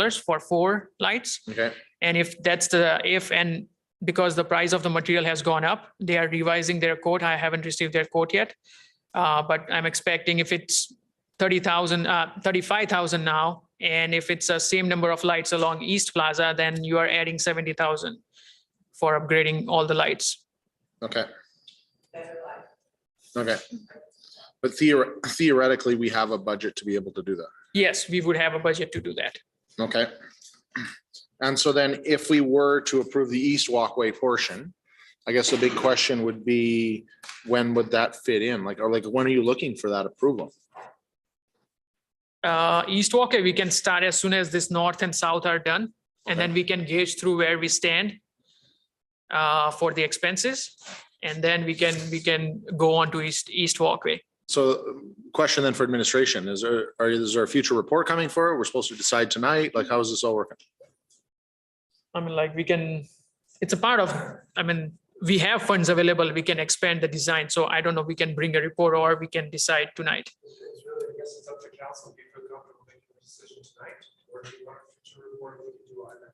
for 4 lights. Okay, And if that's and because the price of the material has gone up, they are revising their quote. I haven't received their quote yet. But I'm expecting if it's 30,000, 35,000 now, and if it's the same number of lights along East Plaza, then you are adding 70,000 for upgrading all the lights. okay. Okay. But theoretically, we have a budget to be able to do that. Yes, we would have a budget to do that. Okay. And so then if we were to approve the east walkway portion, I guess the big question would be, when would that fit in? Like, or like, when are you looking for that approval? East walkway, we can start as soon as this north and south are done, and then we can gauge through where we stand for the expenses, and then we can go on to east walkway. So question then for administration, is there a future report coming for it? We're supposed to decide tonight? Like, how is this all working? I mean, like it's a part of, I mean, we have funds available, we can expand the design. So I don't know, we can bring a report or we can decide tonight. It's really, I guess it's up to council. Do you feel comfortable making a decision tonight? Or do you want a future report? We can do either.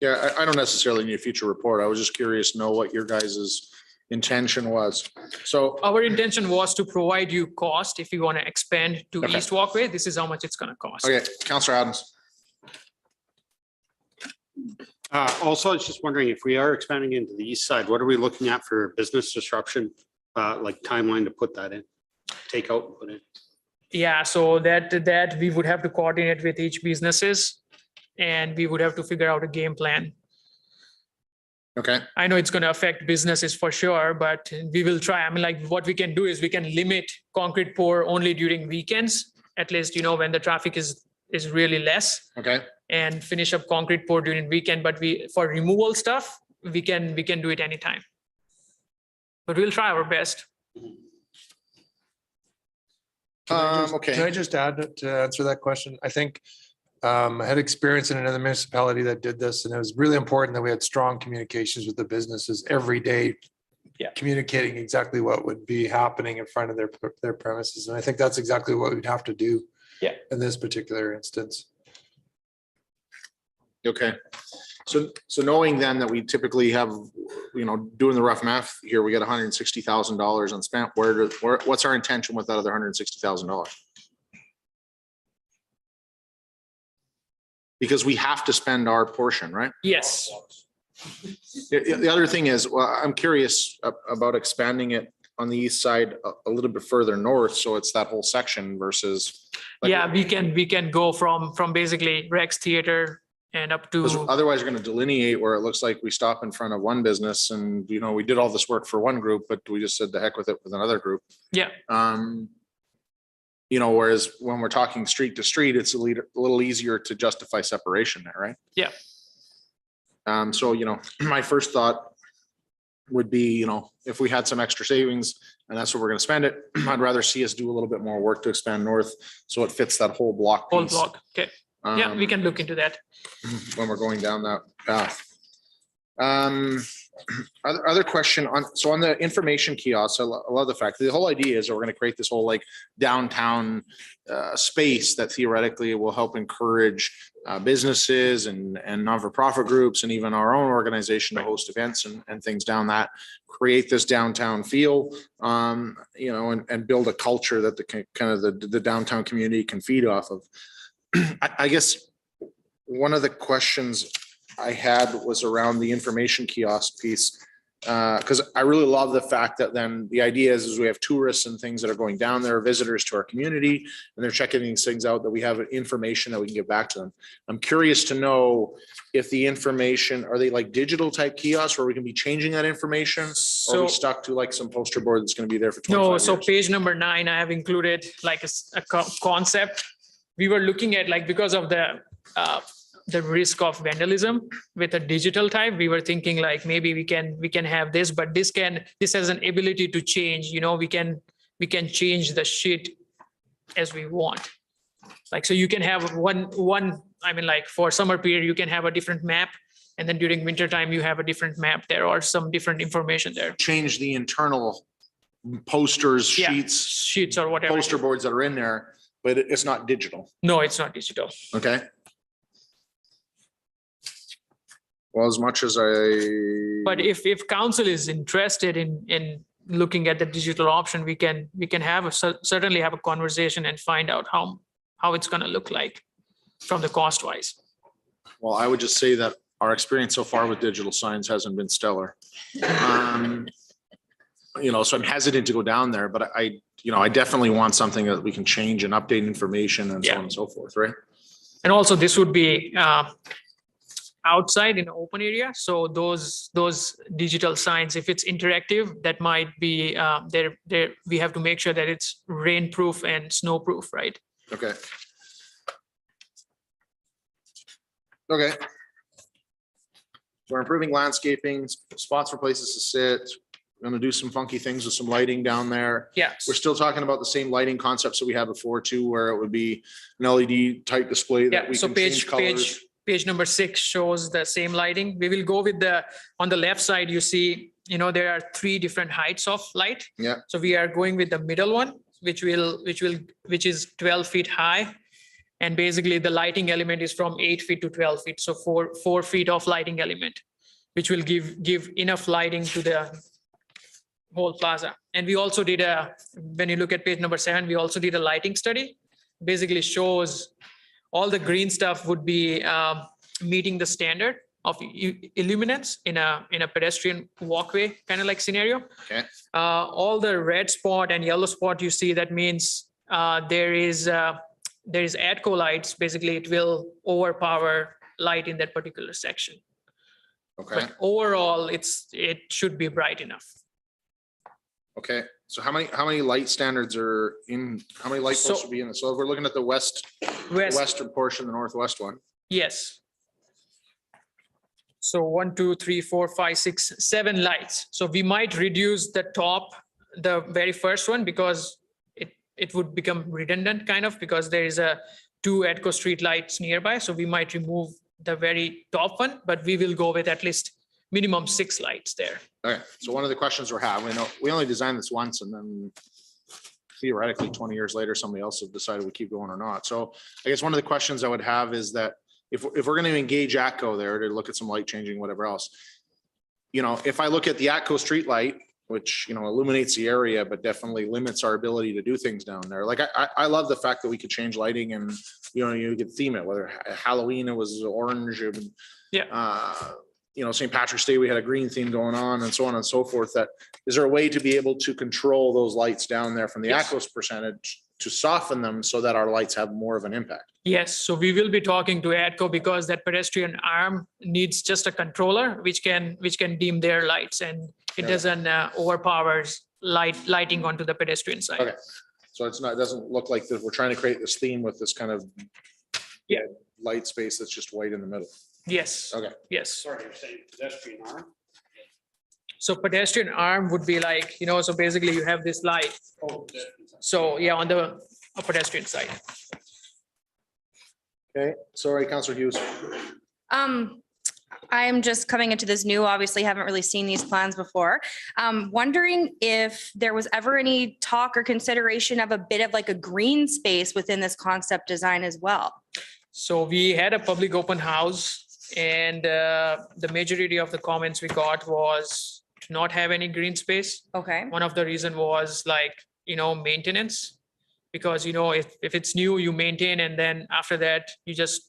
Yeah, I don't necessarily need a future report. I was just curious to know what your guys's intention was. So, Our intention was to provide you cost if you want to expand to Okay. east walkway. This is how much it's going to cost. okay, Councillor Adams. Also, I was just wondering if we are expanding into the east side, what are we looking at for business disruption? Like timeline to put that in, take out and put in? Yeah, so that we would have to coordinate with each businesses, and we would have to figure out a game plan. Okay, I know it's going to affect businesses for sure, but we will try. I mean, like what we can do is we can limit concrete pour only during weekends, at least, you know, when the traffic is really less, okay, and finish up concrete pour during weekend. But for removal stuff, we can do it anytime. But we'll try our best. okay. Can I just add to answer that question? I think I had experience in another municipality that did this, and it was really important that we had strong communications with the businesses every day. Yeah. Communicating exactly what would be happening in front of their premises. And I think that's exactly what we'd have to do. Yeah. In this particular instance. Okay, so knowing then that we typically have, you know, doing the rough math here, we got $160,000 unspent. What's our intention with that other $160,000? Because we have to spend our portion, right? Yes. The other thing is, well, I'm curious about expanding it on the east side a little bit further north, so it's that whole section versus. Like, Yeah, we can go from basically Rex Theater and up to. because otherwise, you're going to delineate where it looks like we stop in front of one business, and you know we did all this work for one group, but we just said the heck with it with another group. Yeah. You know, whereas when we're talking street to street, it's a little easier to justify separation there, right? Yeah. So, you know, my first thought would be, you know, if we had some extra savings and that's what we're going to spend it, I'd rather see us do a little bit more work to expand north so it fits that whole block Whole piece. block. Okay. Yeah, we can look into that. When we're going down that path. Other question on the information kiosk, I love the fact that the whole idea is that we're going to create this whole like downtown space that theoretically will help encourage businesses and non-for-profit groups and even our own organization to host events and things down that, create this downtown feel, you know, and build a culture that the kind of the downtown community can feed off of. I guess one of the questions I had was around the information kiosk piece. Because I really love the fact that then the idea is we have tourists and things that are going down there, visitors to our community, and they're checking these things out, that we have information that we can give back to them. I'm curious to know if the information, are they like digital type kiosks where we can be changing that information? Or are So we stuck to like some poster board that's going to be there for 25 no, years? so page number 9, I have included like a concept. We were looking at like, because of the risk of vandalism with a digital type, we were thinking like maybe we can have this, but this has an ability to change, you know, we can change the sheet as we want. Like, so you can have one, I mean, like for summer period, you can have a different map, and then during winter time, you have a different map there or some different information there. Change the internal posters, Yeah, sheets, or whatever. poster boards that are in there, but it's not digital. No, it's not digital. Okay. Well, as much as But if council is interested in looking at the digital option, we can have certainly have a conversation and find out how it's gonna look like from the cost wise. Well, I would just say that our experience so far with digital signs hasn't been stellar. You know, so I'm hesitant to go down there, but I definitely want something that we can change and update information and so on and so forth, right? And also this would be outside in an open area. So those digital signs, if it's interactive, that might be there. We have to make sure that it's rainproof and snowproof, right? Okay. Okay. We're improving landscaping, spots for places to sit. We're gonna do some funky things with some lighting down there. Yeah. We're still talking about the same lighting concepts that we had before too, where it would be an LED type display that Yeah. we So can change colors. page number 6 shows the same lighting. We will go with on the left side, you see, there are 3 different heights of light. Yeah. So we are going with the middle one, which is 12 feet high. And basically the lighting element is from 8 feet to 12 feet. So 4 feet of lighting element, which will give enough lighting to the whole plaza. And we also did when you look at page number 7, we also did a lighting study. Basically shows all the green stuff would be meeting the standard of illuminance in a pedestrian walkway kind of like scenario. Okay. All the red spot and yellow spot you see, that means there is ADCO lights. Basically, it will overpower light in that particular section. Okay. But overall, it should be bright enough. Okay. So how many light standards are in, how many light posts So- would be in it? So if we're looking at the western portion, the northwest one. Yes. So 1, 2, 3, 4, 5, 6, 7 lights. So we might reduce the very first one, because it would become redundant kind of, because there is 2 ADCO street lights nearby. So we might remove the very top one, but we will go with at least minimum 6 lights there. Okay. So one of the questions we're having, we only designed this once, and then theoretically 20 years later, somebody else have decided we keep going or not. So I guess one of the questions I would have is that if we're going to engage ATCO there to look at some light changing, whatever else, if I look at the ATCO street light, which, illuminates the area, but definitely limits our ability to do things down there. Like I love the fact that we could change lighting and, you could theme it, whether Halloween, it was orange. Yeah. St. Patrick's Day, we had a green theme going on and so on and so forth. That is there a way to be able to control those lights down there from the Yes. ATCO's percentage to soften them so that our lights have more of an impact? Yes, so we will be talking to ADCO, because that pedestrian arm needs just a controller which can dim their lights, and it Yeah. doesn't overpowers lighting onto the pedestrian side. Okay. So it doesn't look like that we're trying to create this theme with this kind of Yeah. light space that's just white in the middle. Yes. Okay. Yes. Sorry, you're saying pedestrian arm? So pedestrian arm would be like, so basically you have this light. So yeah, on the pedestrian side. Okay. Sorry, Councillor Hughes. I'm just coming into this new, obviously haven't really seen these plans before. Wondering if there was ever any talk or consideration of a bit of like a green space within this concept design as well. So we had a public open house, and the majority of the comments we got was to not have any green space. Okay, One of the reason was like, maintenance, because, if it's new, you maintain, and then after that, you just,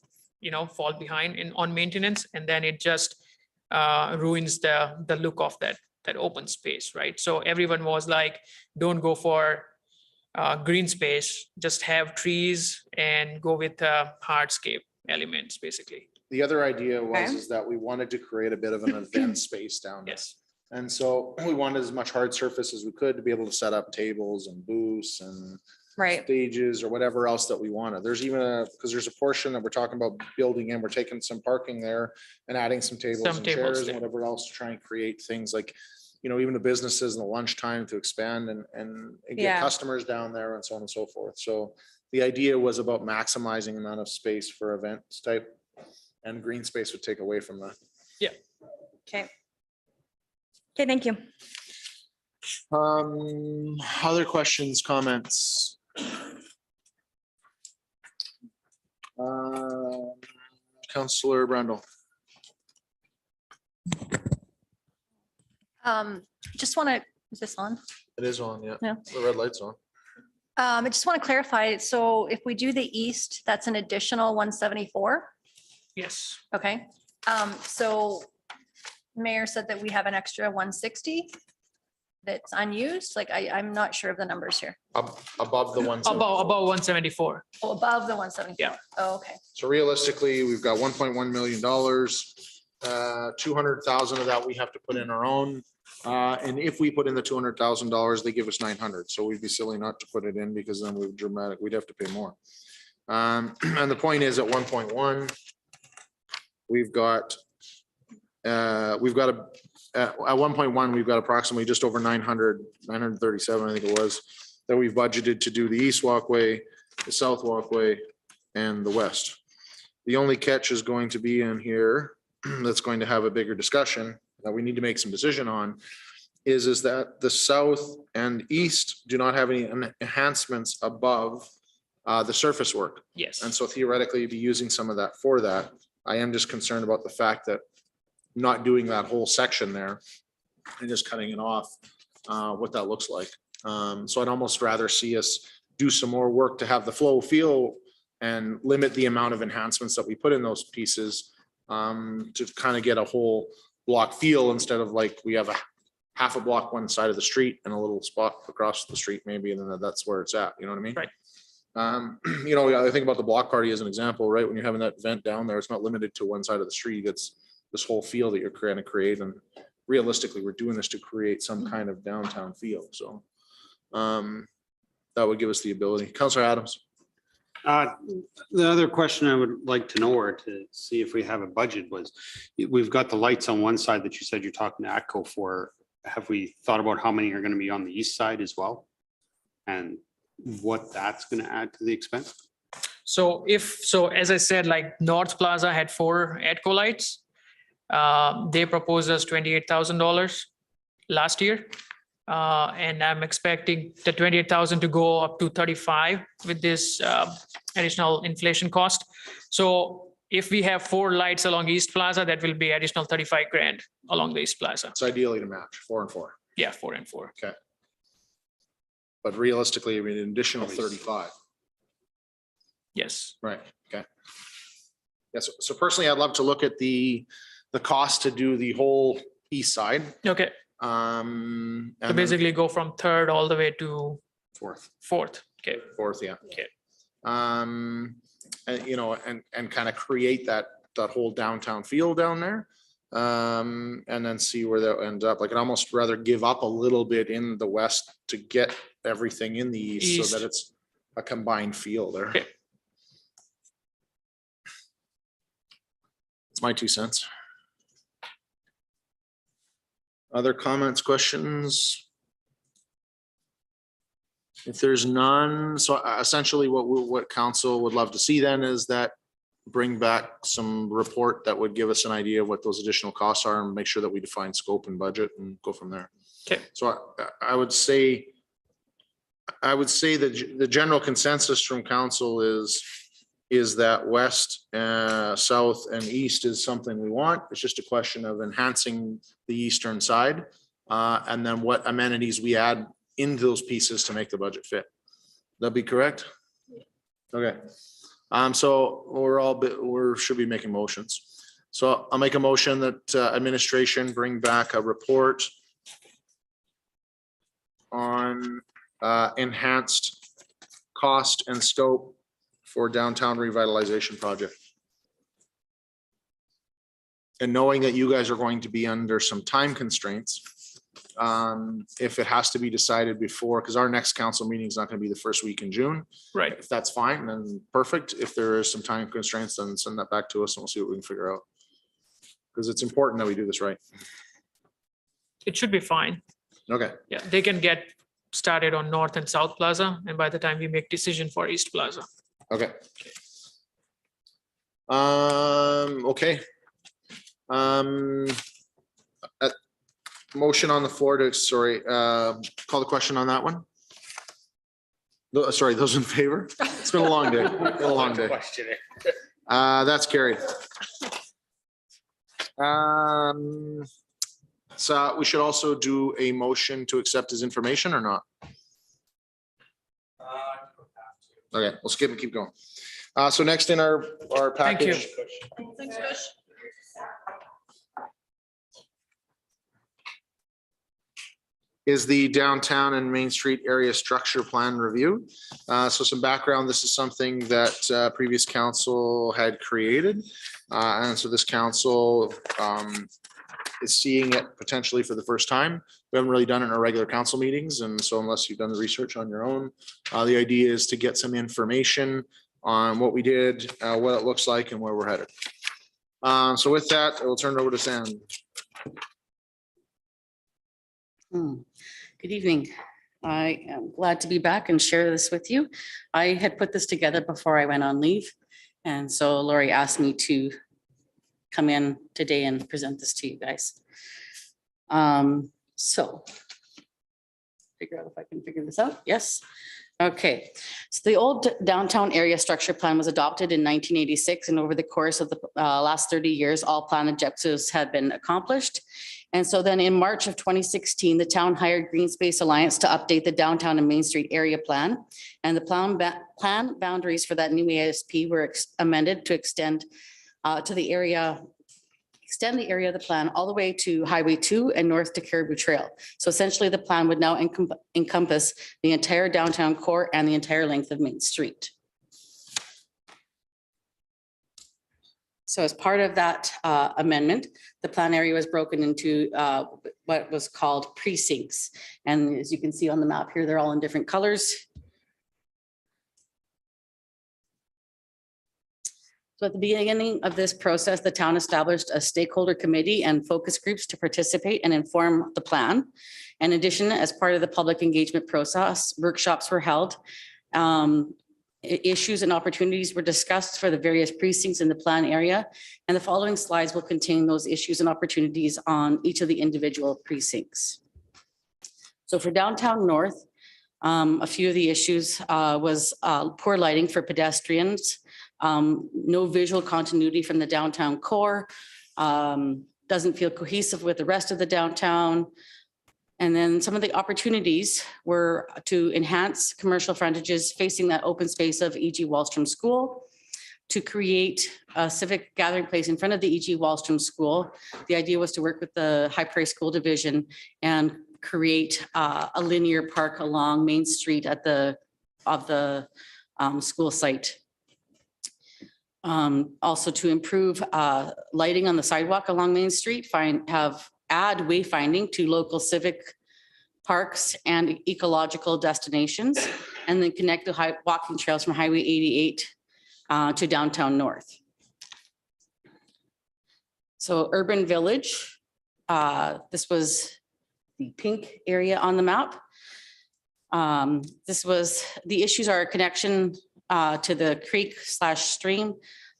fall behind on maintenance, and then it just ruins the look of that open space, right? So everyone was like, don't go for green space, just have trees and go with hardscape elements, basically. The other idea was Okay. is that we wanted to create a bit of an event space down there. Yes. And so we wanted as much hard surface as we could to be able to set up tables and booths and right. stages or whatever else that we wanted. There's even because there's a portion that we're talking about building in, we're taking some parking there and adding some tables Some and tables chairs there. and whatever else to try and create things like, even the businesses in the lunchtime to expand and get Yeah. customers down there and so on and so forth. So the idea was about maximizing the amount of space for events type, and green space would take away from that. Okay. Okay, thank you. Other questions, comments? Councillor Brundle. Just want to, is this on? It is on, yeah. Yeah. The red light's on. I just want to clarify. So if we do the east, that's an additional 174. Yes. Okay. So Mayor said that we have an extra 160 that's unused. Like I'm not sure of the numbers here. Above the one. Above 174. Oh, above the 174. Yeah. Oh, okay. So realistically, we've got $1.1 million. 200,000 of that we have to put in our own. And if we put in the $200,000, they give us 900. So we'd be silly not to put it in because then we'd have to pay more. And the point is at 1.1, we've got at 1.1, we've got approximately just over 937, I think it was, that we've budgeted to do the east walkway, the south walkway, and the west. The only catch is going to be in here that's going to have a bigger discussion that we need to make some decision on is that the south and east do not have any enhancements above the surface work. Yes. And so theoretically, you'd be using some of that for that. I am just concerned about the fact that not doing that whole section there and just cutting it off, what that looks like. So I'd almost rather see us do some more work to have the flow feel and limit the amount of enhancements that we put in those pieces to kind of get a whole block feel instead of like we have a half a block one side of the street and a little spot across the street maybe, and then that's where it's at. You know what I mean? Right. You know, I think about the block party as an example, right? When you're having that vent down there, it's not limited to one side of the street. It's this whole feel that you're trying to create. And realistically, we're doing this to create some kind of downtown feel. So that would give us the ability. Councillor Adams. The other question I would like to know or to see if we have a budget was, we've got the lights on one side that you said you're talking to ATCO for. Have we thought about how many are going to be on the east side as well? And what that's going to add to the expense? So as I said, like North Plaza had 4 ATCO lights. They proposed us $28,000 last year. And I'm expecting the 28,000 to go up to 35 with this additional inflation cost. So if we have 4 lights along East Plaza, that will be additional 35 grand along the East Plaza. It's ideally to match 4 and 4, Yeah, 4 and 4. but realistically, I mean, an additional 35. Yes. Right, okay. Yes, so personally, I'd love to look at the cost to do the whole east side. Okay. So So basically go from 3rd all the way to Fourth. 4th. Okay. 4th, yeah. Okay. And you know, and kind of create that whole downtown feel down there. And then see where that ends up. Like I'd almost rather give up a little bit in the west to get everything in the east so East. that it's a combined feel there. Okay. It's my 2 cents. Other comments, questions? If there's none, so essentially what council would love to see then is that bring back some report that would give us an idea of what those additional costs are and make sure that we define scope and budget and go from there. Okay. So I would say that the general consensus from council is that west, south and east is something we want. It's just a question of enhancing the eastern side. And then what amenities we add into those pieces to make the budget fit. That'd be correct? Okay. So we should be making motions. So I'll make a motion that administration bring back a report on enhanced cost and scope for downtown revitalization project. And knowing that you guys are going to be under some time constraints, if it has to be decided before, because our next council meeting is not going to be the first week in June. Right. If that's fine, then perfect. If there is some time constraints, then send that back to us and we'll see what we can figure out. Because it's important that we do this right. It should be fine. Okay, Yeah, they can get started on North and South Plaza, and by the time we make decision for East Plaza. okay. Okay. Motion on the floor to, call the question on that one. No, sorry, those in favor? It's been a long day, a long day. That's carried. So we should also do a motion to accept his information or not? Okay, we'll skip and keep going. So next in our Thank you. package. Thanks, Kush. Is the downtown and Main Street area structure plan review. So some background, this is something that previous council had created. And so this council is seeing it potentially for the first time. We haven't really done it in our regular council meetings. And so unless you've done the research on your own, the idea is to get some information on what we did, what it looks like and where we're headed. So with that, I will turn it over to Sam. Good evening. I am glad to be back and share this with you. I had put this together before I went on leave. And so Lori asked me to come in today and present this to you guys. So figure out if I can figure this out. Yes. Okay. So the old downtown area structure plan was adopted in 1986, and over the course of the last 30 years, all plan objectives had been accomplished. And so then in March of 2016, the town hired Green Space Alliance to update the downtown and Main Street area plan. And the plan boundaries for that new ASP were amended to extend to the area, extend the area of the plan all the way to Highway 2 and north to Caribou Trail. So essentially the plan would now encompass the entire downtown core and the entire length of Main Street. So as part of that amendment, the plan area was broken into what was called precincts. And as you can see on the map here, they're all in different colors. So at the beginning of this process, the town established a stakeholder committee and focus groups to participate and inform the plan. In addition, as part of the public engagement process, workshops were held. Issues and opportunities were discussed for the various precincts in the plan area. And the following slides will contain those issues and opportunities on each of the individual precincts. So for downtown north, a few of the issues was poor lighting for pedestrians, no visual continuity from the downtown core, doesn't feel cohesive with the rest of the downtown. And then some of the opportunities were to enhance commercial frontages facing that open space of E.G. Wallstrom School, to create a civic gathering place in front of the E.G. Wallstrom School. The idea was to work with the High Prairie School Division and create a linear park along Main Street at the school site. Also to improve lighting on the sidewalk along Main Street, add wayfinding to local civic parks and ecological destinations, and then connect the walking trails from Highway 88 to downtown north. So Urban Village, this was the pink area on the map. The issues are a connection to the creek/stream.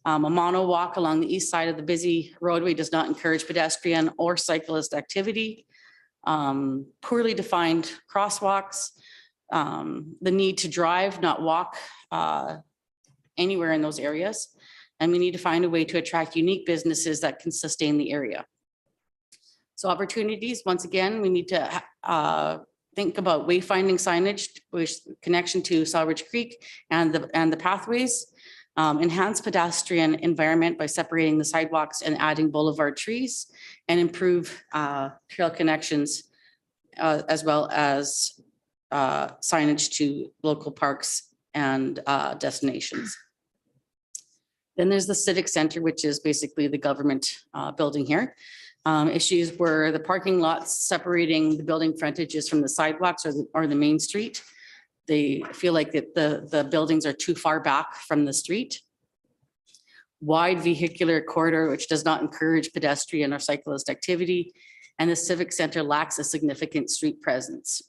A monowalk along the east side of the busy roadway does not encourage pedestrian or cyclist activity. Poorly defined crosswalks, the need to drive, not walk anywhere in those areas. And we need to find a way to attract unique businesses that can sustain the area. So opportunities, once again, we need to think about wayfinding signage with connection to Sawridge Creek and the pathways. Enhance pedestrian environment by separating the sidewalks and adding boulevard trees, and improve trail connections as well as signage to local parks and destinations. Then there's the Civic Center, which is basically the government building here. Issues were the parking lots separating the building frontages from the sidewalks or the main street. They feel like the buildings are too far back from the street. Wide vehicular corridor, which does not encourage pedestrian or cyclist activity. And the Civic Center lacks a significant street presence.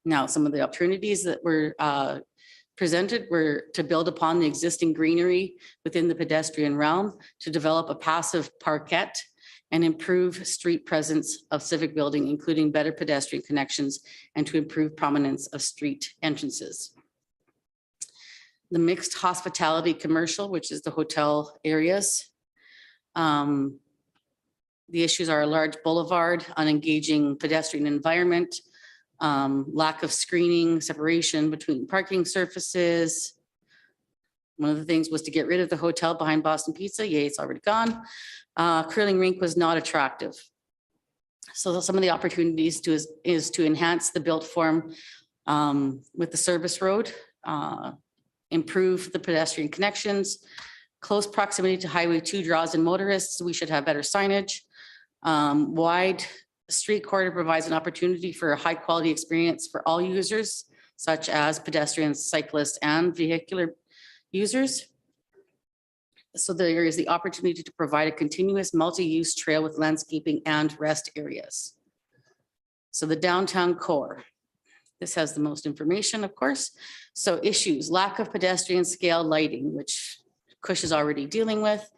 Now, some of the opportunities that were presented were to build upon the existing greenery within the pedestrian realm, to develop a passive parkette, and improve street presence of civic building, including better pedestrian connections, and to improve prominence of street entrances. The mixed hospitality commercial, which is the hotel areas. The issues are a large boulevard, unengaging pedestrian environment, lack of screening, separation between parking surfaces. One of the things was to get rid of the hotel behind Boston Pizza. Yay, it's already gone. Curling rink was not attractive. So some of the opportunities is to enhance the built form with the service road, improve the pedestrian connections, close proximity to Highway 2 draws in motorists. We should have better signage. Wide street corridor provides an opportunity for a high quality experience for all users, such as pedestrians, cyclists, and vehicular users. So there is the opportunity to provide a continuous multi-use trail with landscaping and rest areas. So the downtown core. This has the most information, of course. So issues, lack of pedestrian scale lighting, which Cush is already dealing with,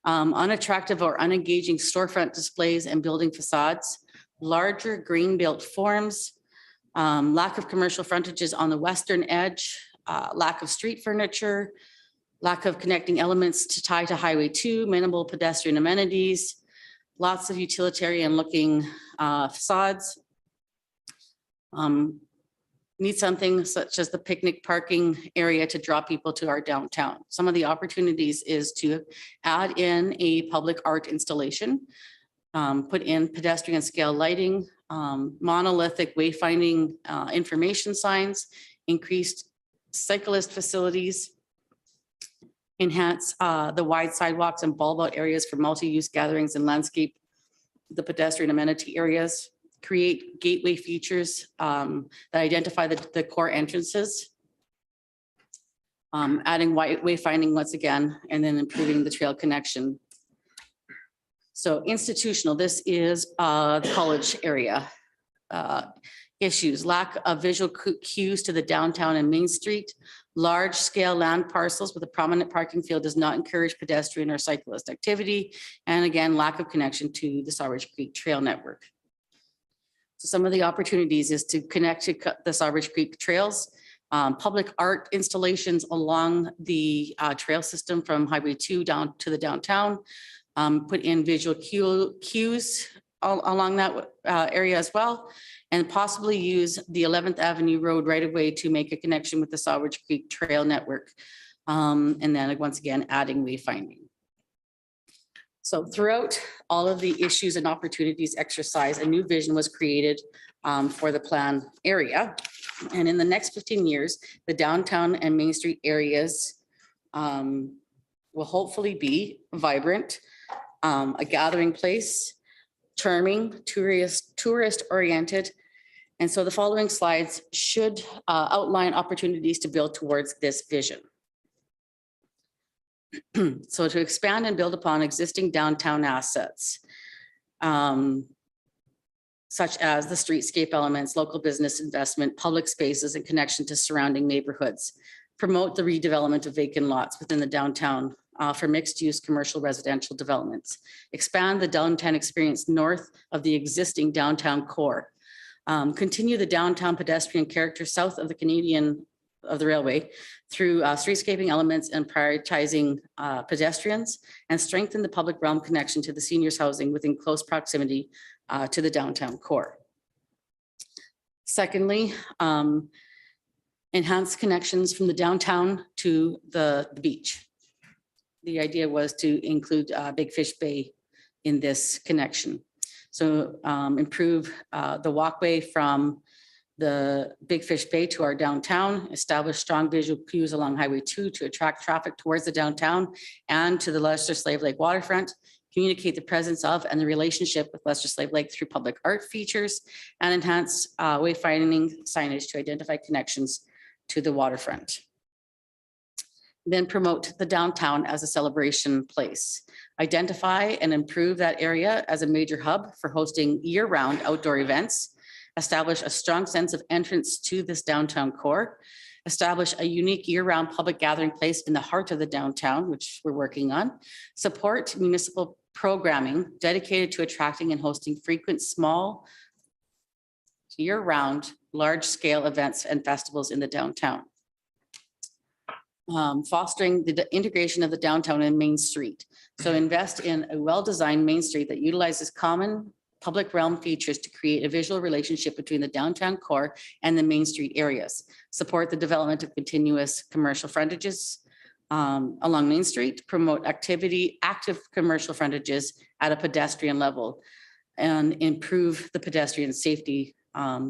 unattractive or unengaging storefront displays and building facades, larger green built forms, lack of commercial frontages on the western edge, lack of street furniture, lack of connecting elements to tie to Highway 2, minimal pedestrian amenities, lots of utilitarian looking facades. Need something such as the picnic parking area to draw people to our downtown. Some of the opportunities is to add in a public art installation, put in pedestrian scale lighting, monolithic wayfinding information signs, increased cyclist facilities, enhance the wide sidewalks and bulb out areas for multi-use gatherings and landscape the pedestrian amenity areas, create gateway features that identify the core entrances, adding wayfinding once again, and then improving the trail connection. So institutional, this is the college area. Issues, lack of visual cues to the downtown and Main Street, large scale land parcels with a prominent parking field does not encourage pedestrian or cyclist activity. And again, lack of connection to the Sawridge Creek Trail Network. So some of the opportunities is to connect to the Sawridge Creek trails, public art installations along the trail system from Highway 2 down to the downtown, put in visual cues along that area as well, and possibly use the 11th Avenue Road right away to make a connection with the Sawridge Creek Trail Network. And then once again, adding wayfinding. So throughout all of the issues and opportunities exercise, a new vision was created for the plan area. And in the next 15 years, the downtown and Main Street areas will hopefully be vibrant, a gathering place, charming, tourist oriented. And so the following slides should outline opportunities to build towards this vision. So to expand and build upon existing downtown assets, such as the streetscape elements, local business investment, public spaces, and connection to surrounding neighborhoods. Promote the redevelopment of vacant lots within the downtown for mixed-use commercial residential developments. Expand the downtown experience north of the existing downtown core. Continue the downtown pedestrian character south of the railway through streetscaping elements and prioritizing pedestrians, and strengthen the public realm connection to the seniors housing within close proximity to the downtown core. Secondly, enhance connections from the downtown to the beach. The idea was to include Big Fish Bay in this connection. So improve the walkway from the Big Fish Bay to our downtown, establish strong visual cues along Highway 2 to attract traffic towards the downtown and to the Leicester Slave Lake waterfront, communicate the presence of and the relationship with Leicester Slave Lake through public art features, and enhance wayfinding signage to identify connections to the waterfront. Then promote the downtown as a celebration place. Identify and improve that area as a major hub for hosting year-round outdoor events. Establish a strong sense of entrance to this downtown core. Establish a unique year-round public gathering place in the heart of the downtown, which we're working on. Support municipal programming dedicated to attracting and hosting frequent, small, year-round, large-scale events and festivals in the downtown. Fostering the integration of the downtown and Main Street. So invest in a well-designed Main Street that utilizes common public realm features to create a visual relationship between the downtown core and the Main Street areas. Support the development of continuous commercial frontages along Main Street, promote active commercial frontages at a pedestrian level, and improve the pedestrian safety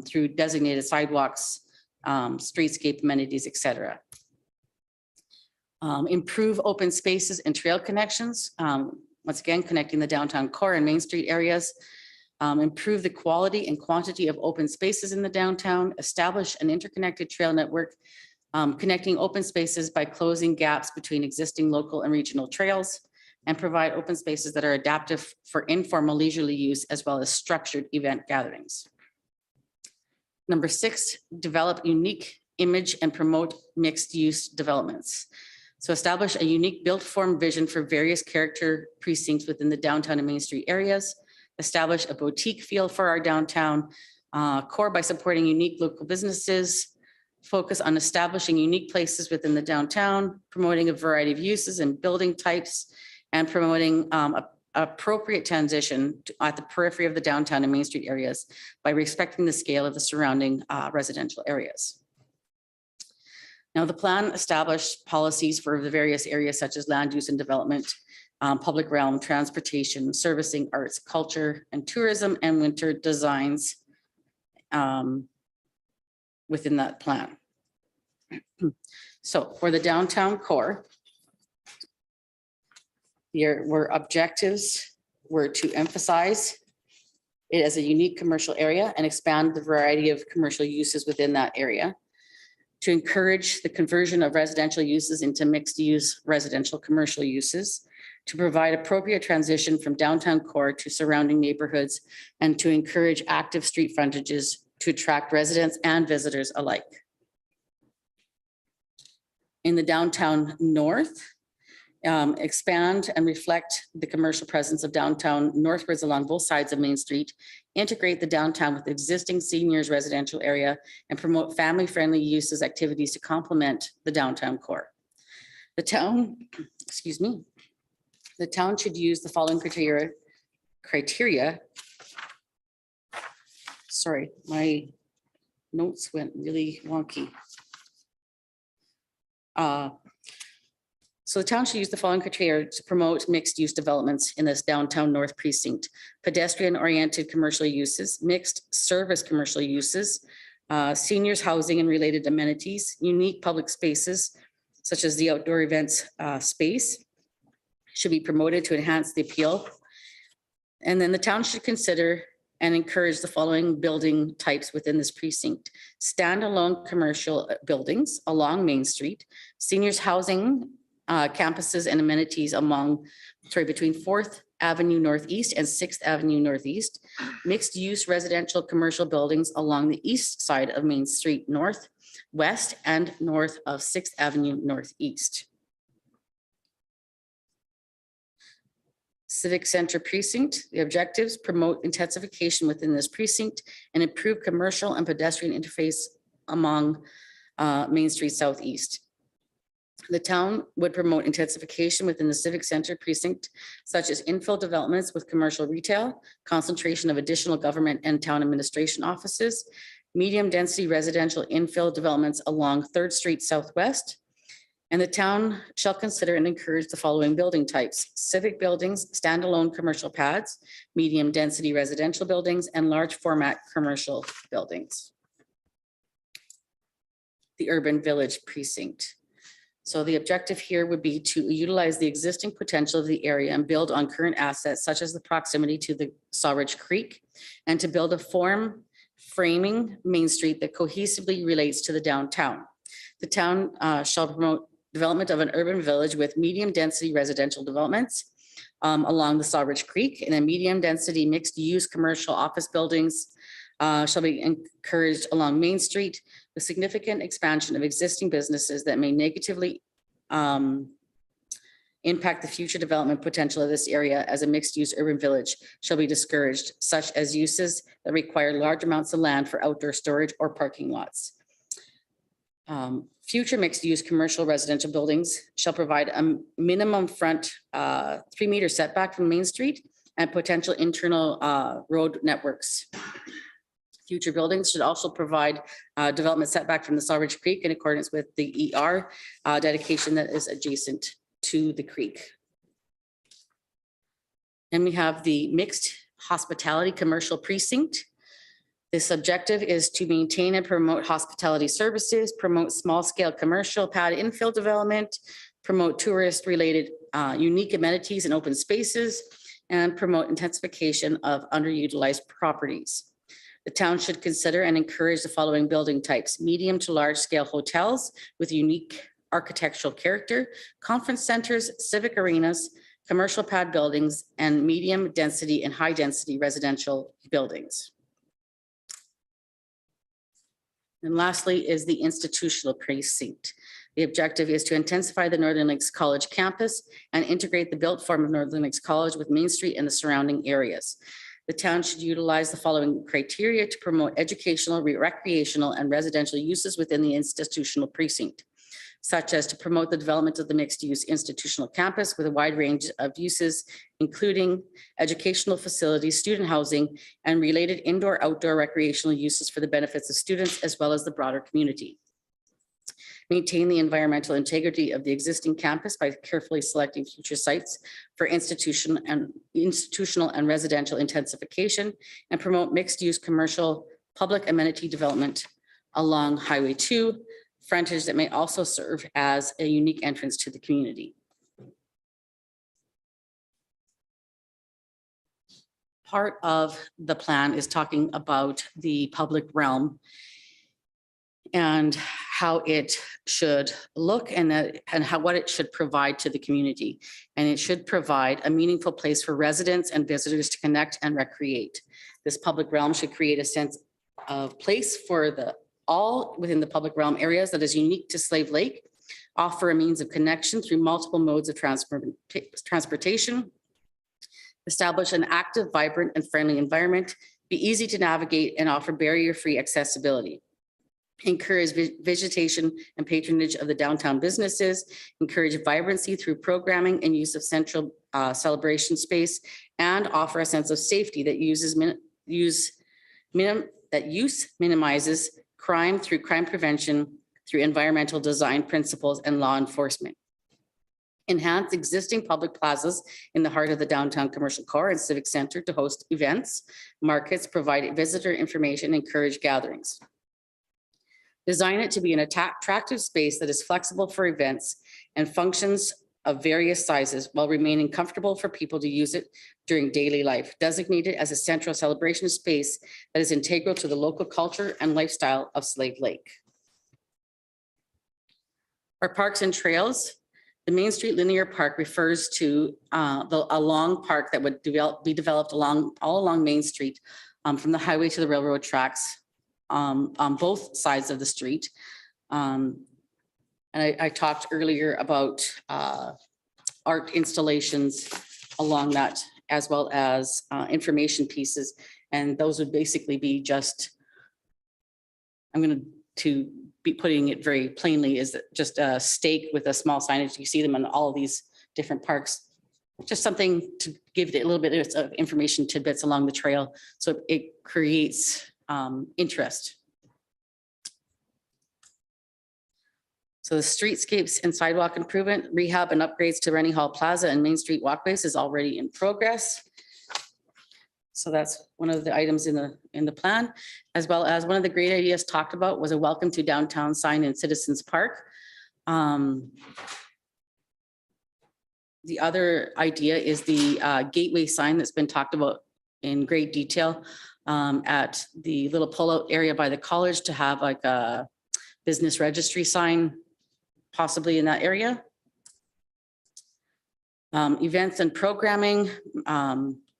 through designated sidewalks, streetscape amenities, et cetera. Improve open spaces and trail connections. Once again, connecting the downtown core and Main Street areas. Improve the quality and quantity of open spaces in the downtown. Establish an interconnected trail network, connecting open spaces by closing gaps between existing local and regional trails, and provide open spaces that are adaptive for informal leisurely use as well as structured event gatherings. Number 6, develop unique image and promote mixed use developments. So establish a unique built form vision for various character precincts within the downtown and Main Street areas. Establish a boutique feel for our downtown core by supporting unique local businesses. Focus on establishing unique places within the downtown, promoting a variety of uses and building types, and promoting appropriate transition at the periphery of the downtown and Main Street areas by respecting the scale of the surrounding residential areas. Now, the plan established policies for the various areas such as land use and development, public realm, transportation, servicing, arts, culture, and tourism, and winter designs within that plan. So for the downtown core, here were objectives were to emphasize it as a unique commercial area and expand the variety of commercial uses within that area. To encourage the conversion of residential uses into mixed use residential commercial uses, to provide appropriate transition from downtown core to surrounding neighborhoods, and to encourage active street frontages to attract residents and visitors alike. In the downtown north, expand and reflect the commercial presence of downtown northwards along both sides of Main Street, integrate the downtown with existing seniors residential area, and promote family-friendly uses activities to complement the downtown core. The town, excuse me, the town should use the following criteria. Sorry, my notes went really wonky. So the town should use the following criteria to promote mixed-use developments in this downtown north precinct: pedestrian-oriented commercial uses, mixed service commercial uses, seniors housing and related amenities, unique public spaces, such as the outdoor events space, should be promoted to enhance the appeal. And then the town should consider and encourage the following building types within this precinct: standalone commercial buildings along Main Street, seniors housing campuses and amenities between 4th Avenue Northeast and 6th Avenue Northeast, mixed use residential commercial buildings along the east side of Main Street North, west and north of 6th Avenue Northeast. Civic Center Precinct, the objectives: promote intensification within this precinct and improve commercial and pedestrian interface among Main Street Southeast. The town would promote intensification within the Civic Center Precinct, such as infill developments with commercial retail, concentration of additional government and town administration offices, medium density residential infill developments along 3rd Street Southwest. And the town shall consider and encourage the following building types: civic buildings, standalone commercial pads, medium density residential buildings, and large format commercial buildings. The Urban Village Precinct. So the objective here would be to utilize the existing potential of the area and build on current assets such as the proximity to the Sawridge Creek, and to build a framing Main Street that cohesively relates to the downtown. The town shall promote development of an urban village with medium density residential developments along the Sawridge Creek, and then medium density mixed use commercial office buildings shall be encouraged along Main Street, with significant expansion of existing businesses that may negatively impact the future development potential of this area as a mixed-use urban village shall be discouraged, such as uses that require large amounts of land for outdoor storage or parking lots. Future mixed-use commercial residential buildings shall provide a minimum front 3-meter setback from Main Street and potential internal road networks. Future buildings should also provide development setback from the Sawridge Creek in accordance with the ER dedication that is adjacent to the creek. And we have the mixed hospitality commercial precinct. This objective is to maintain and promote hospitality services, promote small-scale commercial pad infill development, promote tourist-related unique amenities and open spaces, and promote intensification of underutilized properties. The town should consider and encourage the following building types: medium to large-scale hotels with unique architectural character, conference centers, civic arenas, commercial pad buildings, and medium density and high density residential buildings. And lastly is the institutional precinct. The objective is to intensify the Northern Lakes College campus and integrate the built form of Northern Lakes College with Main Street and the surrounding areas. The town should utilize the following criteria to promote educational, recreational, and residential uses within the institutional precinct, such as to promote the development of the mixed-use institutional campus with a wide range of uses, including educational facilities, student housing, and related indoor-outdoor recreational uses for the benefits of students as well as the broader community. Maintain the environmental integrity of the existing campus by carefully selecting future sites for institutional and residential intensification, and promote mixed-use commercial public amenity development along Highway 2, frontage that may also serve as a unique entrance to the community. Part of the plan is talking about the public realm and how it should look and what it should provide to the community. And it should provide a meaningful place for residents and visitors to connect and recreate. This public realm should create a sense of place for all within the public realm areas that is unique to Slave Lake, offer a means of connection through multiple modes of transportation, establish an active, vibrant, and friendly environment, be easy to navigate, and offer barrier-free accessibility. Encourage vegetation and patronage of the downtown businesses, encourage vibrancy through programming and use of central celebration space, and offer a sense of safety that minimizes crime through crime prevention, through environmental design principles and law enforcement. Enhance existing public plazas in the heart of the downtown commercial core and civic center to host events, markets, provide visitor information, encourage gatherings. Design it to be an attractive space that is flexible for events and functions of various sizes while remaining comfortable for people to use it during daily life. Designate it as a central celebration space that is integral to the local culture and lifestyle of Slave Lake. Our parks and trails. The Main Street Linear Park refers to a long park that would be developed all along Main Street from the highway to the railroad tracks on both sides of the street. And I talked earlier about art installations along that, as well as information pieces. And those would basically be just, I'm going to be putting it very plainly, is just a stake with a small signage. You see them in all of these different parks. Just something to give it a little bit of information tidbits along the trail, so it creates interest. So the streetscapes and sidewalk improvement, rehab and upgrades to Rennie Hall Plaza and Main Street walkways is already in progress. So that's one of the items in the plan, as well as one of the great ideas talked about was a welcome to downtown sign in Citizens Park. The other idea is the gateway sign that's been talked about in great detail at the little pullout area by the college, to have like a business registry sign possibly in that area. Events and programming,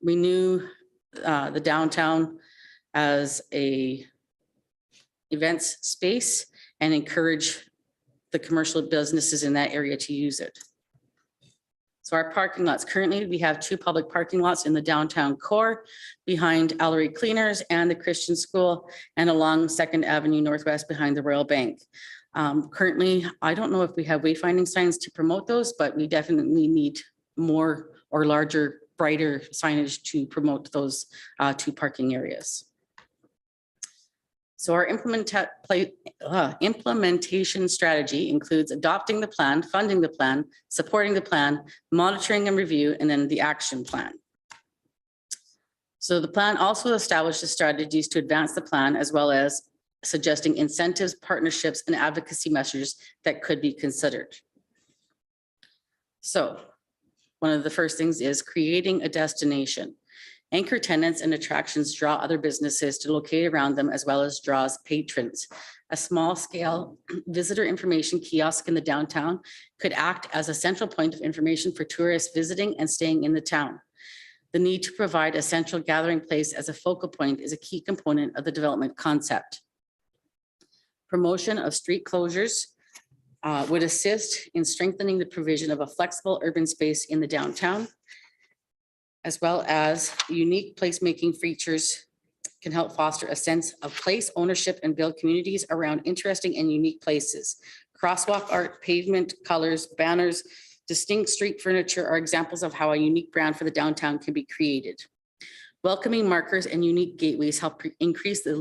renew the downtown as a events space and encourage the commercial businesses in that area to use it. So our parking lots, currently we have 2 public parking lots in the downtown core behind Ellery Cleaners and the Christian School, and along 2nd Avenue Northwest behind the Royal Bank. Currently, I don't know if we have wayfinding signs to promote those, but we definitely need more or larger, brighter signage to promote those two parking areas. So our implementation strategy includes adopting the plan, funding the plan, supporting the plan, monitoring and review, and then the action plan. So the plan also establishes strategies to advance the plan, as well as suggesting incentives, partnerships, and advocacy measures that could be considered. So one of the first things is creating a destination. Anchor tenants and attractions draw other businesses to locate around them, as well as draws patrons. A small scale visitor information kiosk in the downtown could act as a central point of information for tourists visiting and staying in the town. The need to provide a central gathering place as a focal point is a key component of the development concept. Promotion of street closures would assist in strengthening the provision of a flexible urban space in the downtown, as well as unique placemaking features can help foster a sense of place ownership and build communities around interesting and unique places. Crosswalk art, pavement colors, banners, distinct street furniture are examples of how a unique brand for the downtown can be created. Welcoming markers and unique gateways help increase the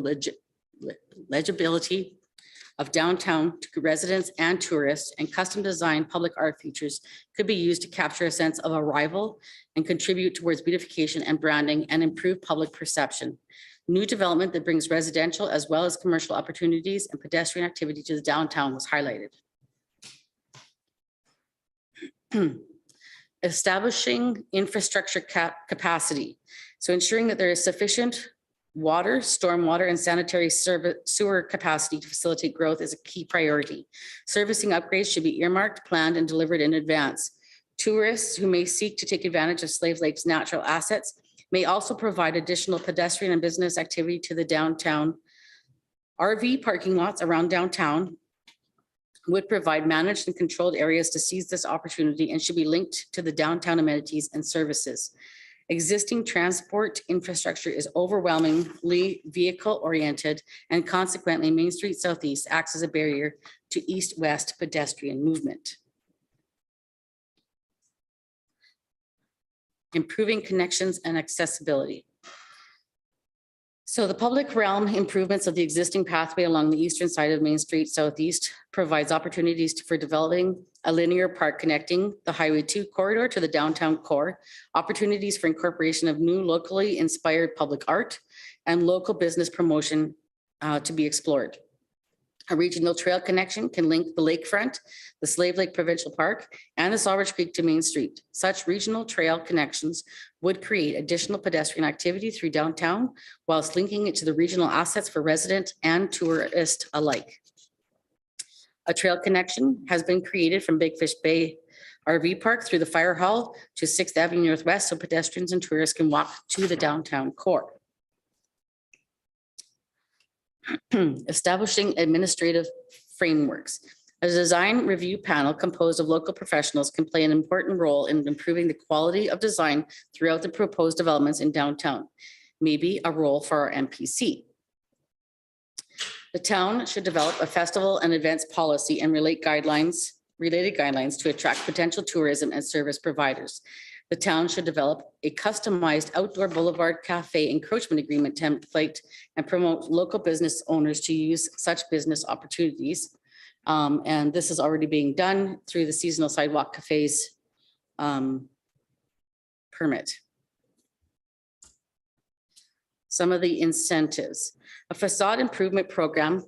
legibility of downtown to residents and tourists, and custom designed public art features could be used to capture a sense of arrival and contribute towards beautification and branding and improve public perception. New development that brings residential as well as commercial opportunities and pedestrian activity to the downtown was highlighted. Establishing infrastructure capacity. So ensuring that there is sufficient water, stormwater, and sanitary sewer capacity to facilitate growth is a key priority. Servicing upgrades should be earmarked, planned, and delivered in advance. Tourists who may seek to take advantage of Slave Lake's natural assets may also provide additional pedestrian and business activity to the downtown. RV parking lots around downtown would provide managed and controlled areas to seize this opportunity and should be linked to the downtown amenities and services. Existing transport infrastructure is overwhelmingly vehicle-oriented, and consequently, Main Street Southeast acts as a barrier to east-west pedestrian movement. Improving connections and accessibility. So the public realm improvements of the existing pathway along the eastern side of Main Street Southeast provides opportunities for developing a linear park connecting the Highway 2 corridor to the downtown core, opportunities for incorporation of new locally inspired public art, and local business promotion to be explored. A regional trail connection can link the lakefront, the Slave Lake Provincial Park, and the Sawridge Creek to Main Street. Such regional trail connections would create additional pedestrian activity through downtown, whilst linking it to the regional assets for resident and tourist alike. A trail connection has been created from Big Fish Bay RV Park through the Fire Hall to 6th Avenue Northwest, so pedestrians and tourists can walk to the downtown core. Establishing administrative frameworks. A design review panel composed of local professionals can play an important role in improving the quality of design throughout the proposed developments in downtown. Maybe a role for our MPC. The town should develop a festival and events policy and related guidelines to attract potential tourism and service providers. The town should develop a customized outdoor boulevard cafe encroachment agreement template and promote local business owners to use such business opportunities. And this is already being done through the seasonal sidewalk cafes permit. Some of the incentives. A facade improvement program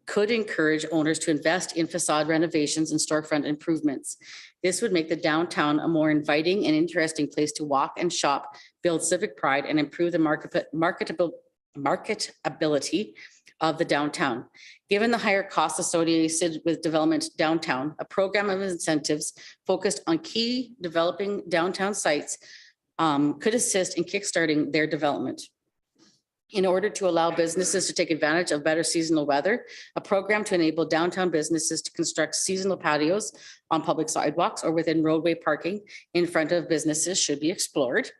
could encourage owners to invest in facade renovations and storefront improvements. This would make the downtown a more inviting and interesting place to walk and shop, build civic pride, and improve the marketability of the downtown. Given the higher costs associated with development downtown, a program of incentives focused on key developing downtown sites could assist in kickstarting their development. In order to allow businesses to take advantage of better seasonal weather, a program to enable downtown businesses to construct seasonal patios on public sidewalks or within roadway parking in front of businesses should be explored.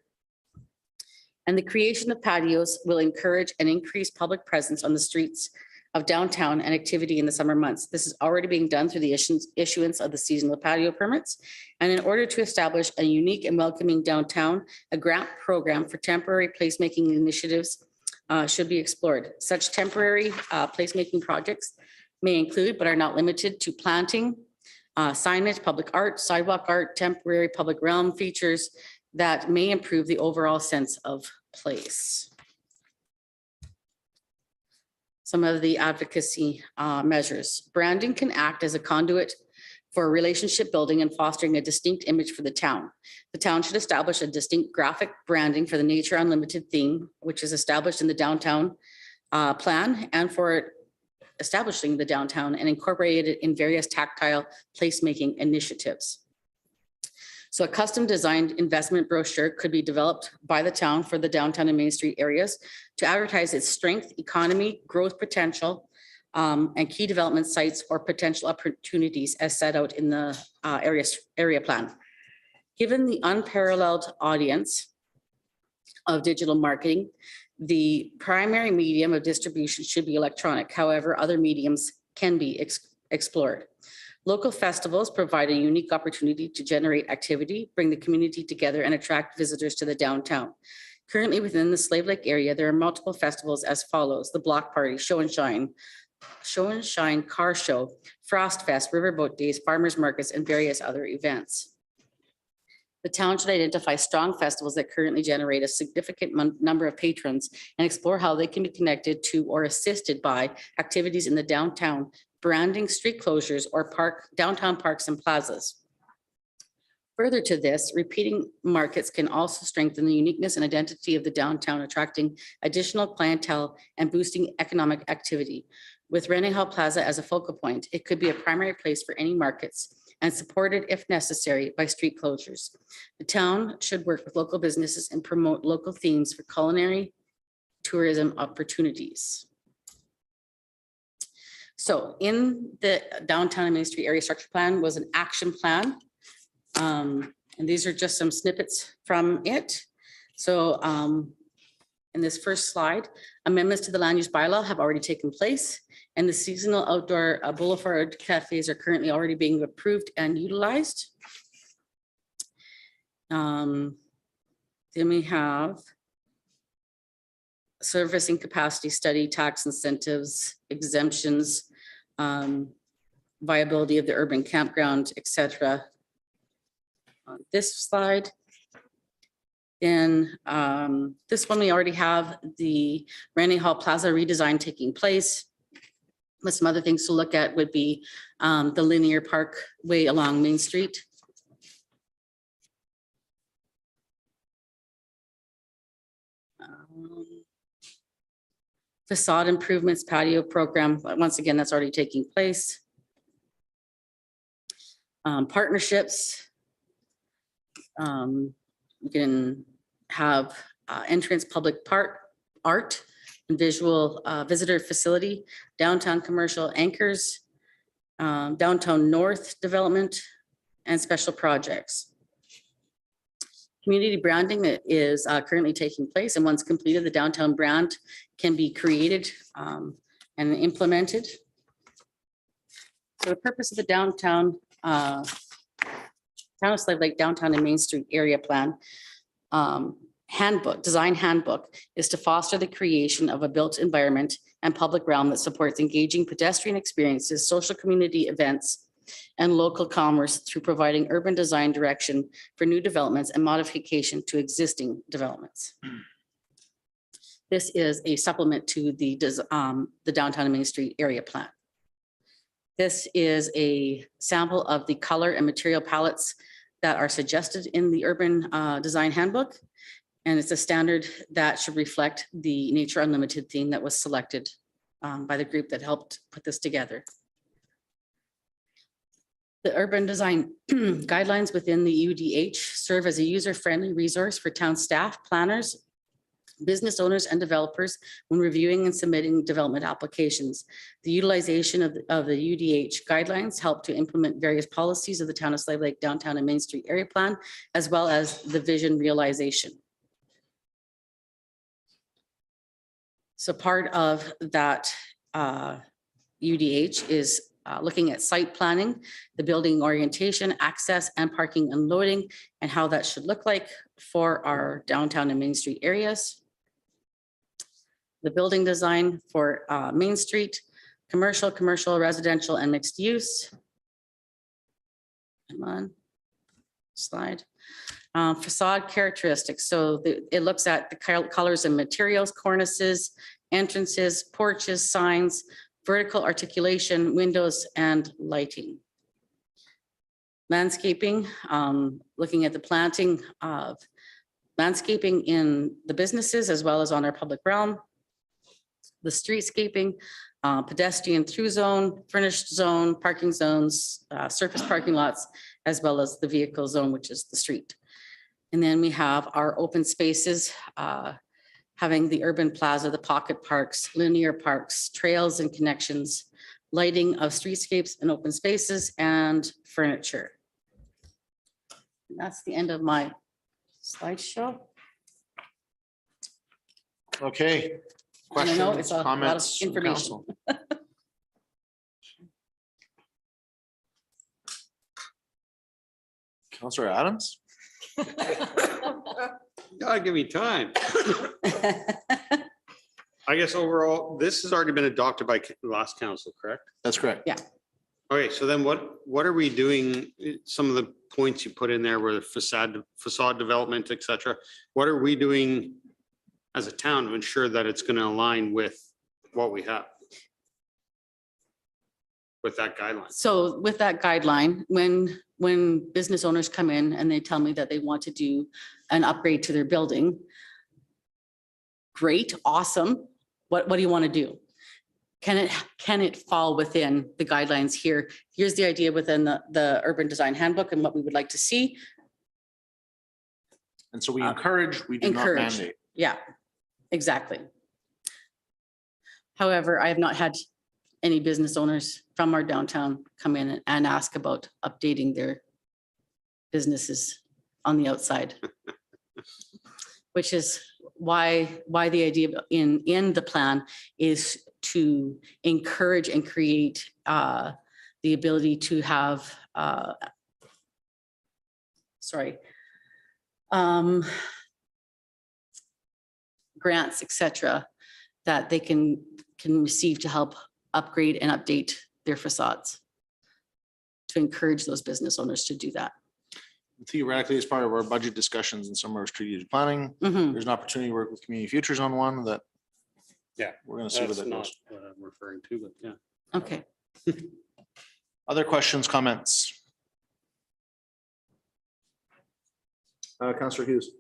And the creation of patios will encourage and increase public presence on the streets of downtown and activity in the summer months. This is already being done through the issuance of the seasonal patio permits. And in order to establish a unique and welcoming downtown, a grant program for temporary placemaking initiatives should be explored. Such temporary placemaking projects may include, but are not limited to, planting, signage, public art, sidewalk art, temporary public realm features that may improve the overall sense of place. Some of the advocacy measures. Branding can act as a conduit for relationship building and fostering a distinct image for the town. The town should establish a distinct graphic branding for the Nature Unlimited theme, which is established in the downtown plan, and for establishing the downtown and incorporated it in various tactile placemaking initiatives. So a custom designed investment brochure could be developed by the town for the downtown and Main Street areas to advertise its strength, economy, growth potential, and key development sites or potential opportunities as set out in the area plan. Given the unparalleled audience of digital marketing, the primary medium of distribution should be electronic. However, other mediums can be explored. Local festivals provide a unique opportunity to generate activity, bring the community together, and attract visitors to the downtown. Currently within the Slave Lake area, there are multiple festivals as follows: the Block Party, Show and Shine Car Show, Frost Fest, Riverboat Days, Farmers Markets, and various other events. The town should identify strong festivals that currently generate a significant number of patrons and explore how they can be connected to or assisted by activities in the downtown, branding, street closures, or downtown parks and plazas. Further to this, repeating markets can also strengthen the uniqueness and identity of the downtown, attracting additional clientele and boosting economic activity. With Rennie Hall Plaza as a focal point, it could be a primary place for any markets and supported, if necessary, by street closures. The town should work with local businesses and promote local themes for culinary tourism opportunities. So in the downtown and Main Street area structure plan was an action plan. And these are just some snippets from it. So in this first slide, amendments to the land use bylaw have already taken place, and the seasonal outdoor boulevard cafes are currently already being approved and utilized. Then we have servicing capacity study, tax incentives, exemptions, viability of the urban campground, etc. On this slide. Then this one, we already have the Rennie Hall Plaza redesign taking place. But some other things to look at would be the linear parkway along Main Street. Facade improvements, patio program. Once again, that's already taking place. Partnerships. You can have entrance public park art and visual visitor facility, downtown commercial anchors, downtown north development, and special projects. Community branding is currently taking place, and once completed, the downtown brand can be created and implemented. So the purpose of the downtown Town of Slave Lake Downtown and Main Street Area Plan design handbook is to foster the creation of a built environment and public realm that supports engaging pedestrian experiences, social community events, and local commerce through providing urban design direction for new developments and modification to existing developments. This is a supplement to the Downtown and Main Street Area Plan. This is a sample of the color and material palettes that are suggested in the urban design handbook. And it's a standard that should reflect the Nature Unlimited theme that was selected by the group that helped put this together. The urban design guidelines within the UDH serve as a user-friendly resource for town staff, planners, business owners, and developers when reviewing and submitting development applications. The utilization of the UDH guidelines help to implement various policies of the Town of Slave Lake Downtown and Main Street Area Plan, as well as the vision realization. So part of that UDH is looking at site planning, the building orientation, access and parking and loading, and how that should look like for our downtown and Main Street areas. The building design for Main Street, commercial, residential, and mixed use. Come on, slide. Facade characteristics. So it looks at the colors and materials, cornices, entrances, porches, signs, vertical articulation, windows, and lighting. Landscaping, looking at the planting of landscaping in the businesses as well as on our public realm. The streetscaping, pedestrian through zone, furnished zone, parking zones, surface parking lots, as well as the vehicle zone, which is the street. And then we have our open spaces, having the urban plaza, the pocket parks, linear parks, trails and connections, lighting of streetscapes and open spaces, and furniture. And that's the end of my slideshow. Okay. I know Questions, it's a lot of comments from information. council? Councillor Adams? Gotta give me time. I guess overall, this has already been adopted by the last council, correct? That's correct. Okay, so then what are we doing? Some of the points you put in there were facade development, et cetera. What are we doing as a town to ensure that it's going to align with what we have? With that guideline? So with that guideline, when business owners come in and they tell me that they want to do an upgrade to their building, great, awesome. What do you want to do? Can it fall within the guidelines here? Here's the idea within the urban design handbook and what we would like to see. And so we encourage, we do not Encourage. mandate. Yeah, exactly. However, I have not had any business owners from our downtown come in and ask about updating their businesses on the outside. Which is why the idea in the plan is to encourage and create the ability to have grants, et cetera, that they can receive to help upgrade and update their facades, to encourage those business owners to do that. Theoretically, as part of our budget discussions and some of our strategic planning, Mhm. there's an opportunity to work with Community Futures on one that. Yeah, We're gonna see where That's that not goes. what I'm referring to, but yeah. Okay. Other questions, comments? Councillor Hughes.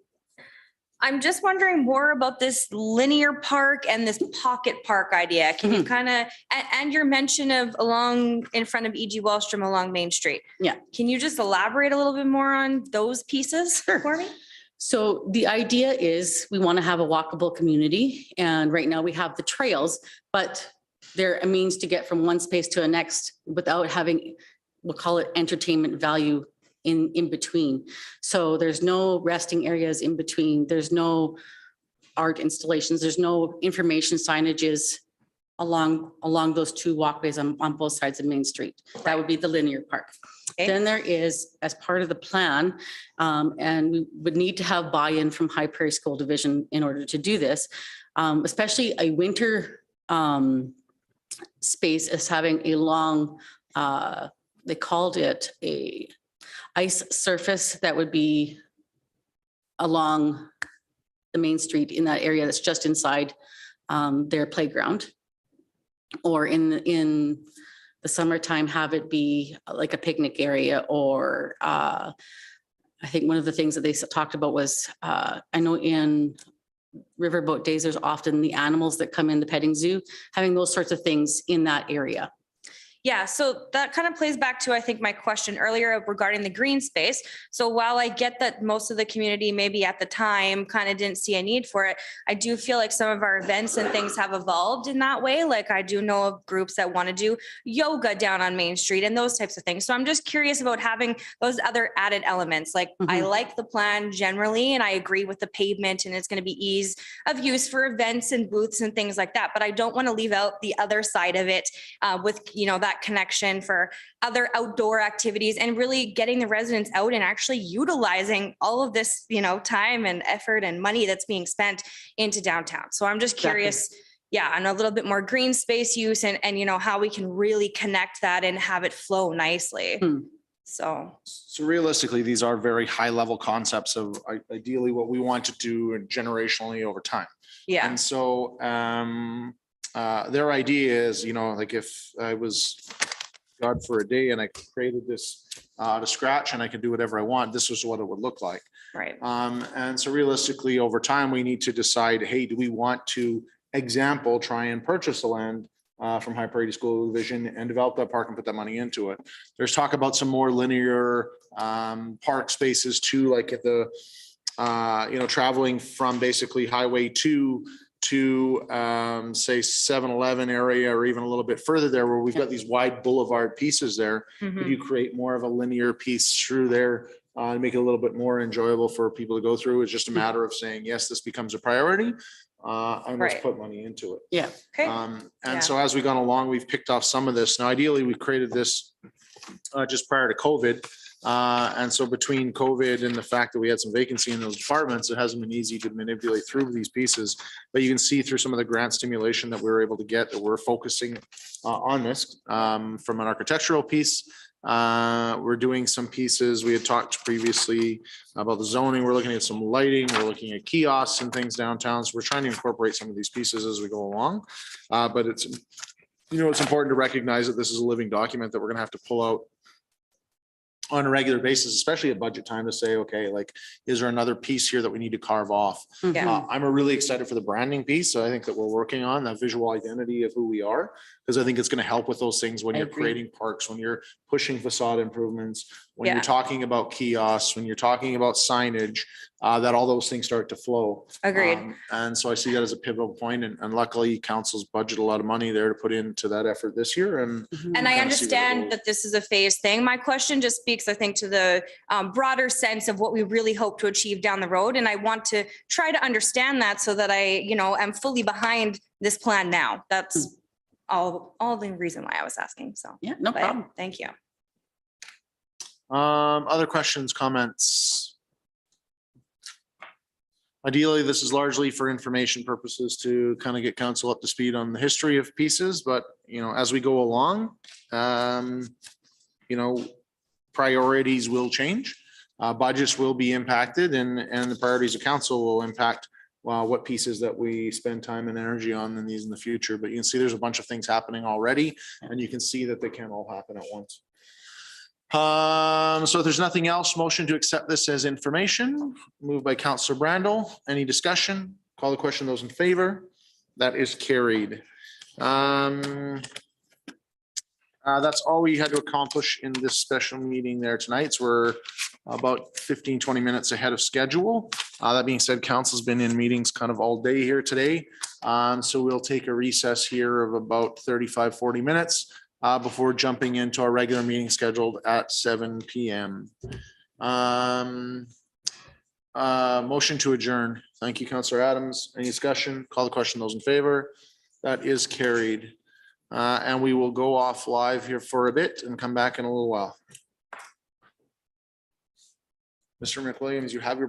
I'm just wondering more about this linear park and this pocket park idea. Can you kind of, and your mention of along in front of E.G. Wellstrom along Main Street. Yeah. Can you just elaborate a little bit more on those pieces for me? So the idea is we want to have a walkable community, and right now we have the trails, but they're a means to get from one space to the next without having, we'll call it entertainment value in between. So there's no resting areas in between. There's no art installations. There's no information signages along those two walkways on both sides of Main Street. That would be the linear park. Okay. Then there is, as part of the plan, and we would need to have buy-in from High Prairie School Division in order to do this, especially a winter space is having a long, they called it a ice surface that would be along the Main Street in that area that's just inside their playground. Or in the summertime, have it be like a picnic area, or I think one of the things that they talked about was, I know in riverboat days, there's often the animals that come in the petting zoo, having those sorts of things in that area. Yeah, so that kind of plays back to, I think, my question earlier regarding the green space. So while I get that most of the community maybe at the time kind of didn't see a need for it, I do feel like some of our events and things have evolved in that way. Like I do know of groups that want to do yoga down on Main Street and those types of things. So I'm just curious about having those other added elements. Like I like the plan generally, and I agree with the pavement, and it's going to be ease of use for events and booths and things like that. But I don't want to leave out the other side of it with, that connection for other outdoor activities and really getting the residents out and actually utilizing all of this, time and effort and money that's being spent into downtown. So I'm just curious, on a little bit more green space use and how we can really connect that and have it flow nicely. So realistically, these are very high level concepts of ideally what we want to do generationally over time. yeah, And so their idea is, like if I was God for a day and I created this out of scratch and I could do whatever I want, this was what it would look like. right. And so realistically, over time, we need to decide, hey, do we want to try and purchase the land from High Prairie School Division and develop that park and put that money into it? There's talk about some more linear park spaces too, like at the, traveling from basically Highway 2 to say 7-Eleven area or even a little bit further there where we've got these wide boulevard pieces there. Could you create more of a linear piece through there and make it a little bit more enjoyable for people to go through? It's just a matter of saying, yes, this becomes a priority and let's Right. put money into it. Yeah. Okay. And so as we've gone along, we've picked off some of this. Now, ideally, we created this just prior to COVID. And so between COVID and the fact that we had some vacancy in those departments, it hasn't been easy to manipulate through these pieces. But you can see through some of the grant stimulation that we were able to get that we're focusing on this from an architectural piece. We're doing some pieces. We had talked previously about the zoning. We're looking at some lighting. We're looking at kiosks and things downtown. So we're trying to incorporate some of these pieces as we go along. But it's important to recognize that this is a living document that we're going to have to pull out on a regular basis, especially at budget time, to say, okay, like, is there another piece here that we need to carve off? Yeah. I'm really excited for the branding piece. So I think that we're working on that visual identity of who we are, because I think it's going to help with those things when I you're agree. creating parks, when you're pushing facade improvements, when Yeah. you're talking about kiosks, when you're talking about signage, that all those things start to flow. Agreed. And so I see that as a pivotal point, and luckily council's budget a lot of money there to put into that effort this year. And And I kind of see where it understand goes. that this is a phase thing. My question just speaks, I think, to the broader sense of what we really hope to achieve down the road. And I want to try to understand that so that I, am fully behind this plan now. That's all the reason why I was asking. So, Yeah, no but problem. thank you. Other questions, comments? Ideally, this is largely for information purposes to kind of get council up to speed on the history of pieces, but as we go along, priorities will change. Budgets will be impacted and the priorities of council will impact what pieces that we spend time and energy on in these in the future. But you can see there's a bunch of things happening already, and you can see that they can't all happen at once. So if there's nothing else, motion to accept this as information, moved by Councillor Brandel. Any discussion? Call the question. Those in favor? That is carried. That's all we had to accomplish in this special meeting there tonight. So we're about 15, 20 minutes ahead of schedule. That being said, council's been in meetings kind of all day here today. So we'll take a recess here of about 35, 40 minutes before jumping into our regular meeting scheduled at 7 p.m. Motion to adjourn. Thank you, Councillor Adams. Any discussion? Call the question. Those in favor? That is carried. And we will go off live here for a bit and come back in a little while. Mr. McWilliams, you have your